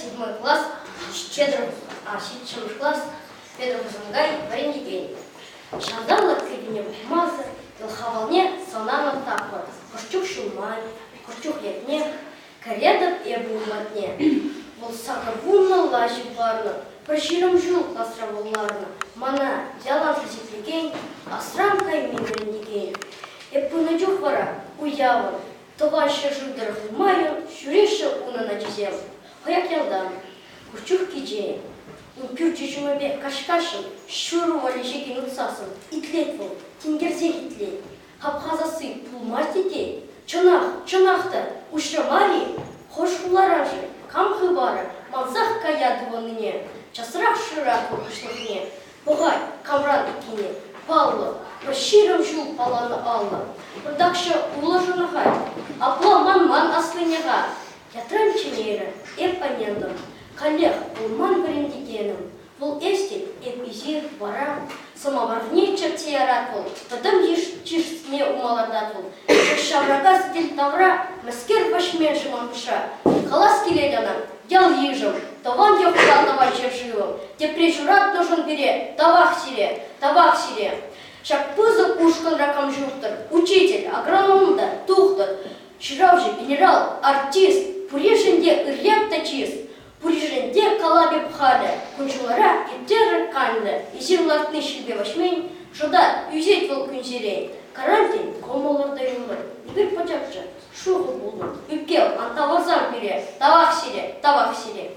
седьмой класс, седьмой класс, Петр Кузангай, Вареньегей. Шандала кебине маза, илхавалне сонана тапа, кошчук шумай, кошчук ятне, каредат и обуматне. Бұл сақырбунна лаши барна, проширым жул кастравуларна, мана ялан сесеплеген, астрамкай мимерендеген. Эппуна жухвара, уяван, тоғаншы жудыр ғылмайын, шүреші уна начизем. Хояк ялдан, курчук кичен, Пюр чечумебе кашкашын, шуру валешекен утсасын, итлет бол, тенгерзе итлет. Хапхазасы пулмар тете, чонахта, ушрамари, хошхуларажы, камхы бары, мансах каяды воныне, часырақ шырақ қылқышлығыне, бұғай, камран икене, паллы, проширым жул паланы аллы. Бұрдақшы улажынығай, апла ман аслынеға, ятрам ченері, эппанендым. Коллег, улман брендигеном, был эстик, эпизир, вара, самоварвне черте оратвал, потом чиш сме умаладатвал, шаврага стиль тавра, маскер пашмен шиманпыша, халас келедана, ял ежем, таван ёхтал таван чершивом, те прежурат нужен бере, тавах сире. Шак пызы ушкан ракам жуктар, учитель, агроном да, тухтар, ширавжи, генерал, артист, пурешенде ырьяк тачист, Пуриженде калабе пхады, күншулара еттері қанды, есерлартны шілбе башмен, жода үзет бұл күнзерей. Карантин комоларда юмыр, бір почапчы, шуғы болдым, үпкел, антавазам бере, тавақ сире.